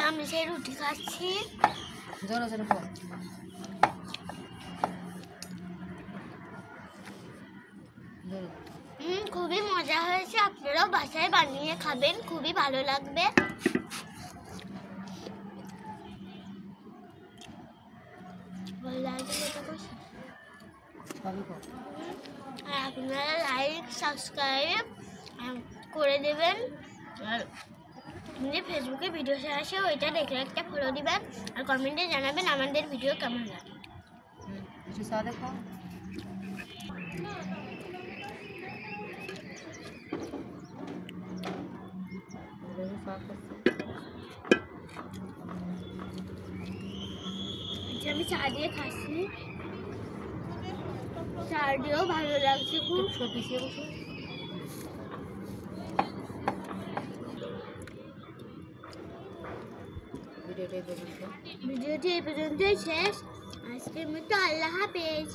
আমি সেই রুটি খাচ্ছি। জোরে জোরে খাও। খুবই মজা হয়েছে, আপনারাও বাসায় বানিয়ে খাবেন, খুবই ভালো লাগবে। আর আপনারা লাইক সাবস্ক্রাইব করে দেবেন। আর যে ফেসবুকে ভিডিও আসে ওইটা দেখে একটা ফলো দিবেন আর কমেন্টে জানাবেন আমাদের ভিডিও কেমন লাগে। আমি চা দিয়ে খাচ্ছি, চা দিয়েও ভালো লাগছে খুব। ভিডিওটি এই পর্যন্তই শেষ। আজকের মতো আল্লাহ হাফেজ।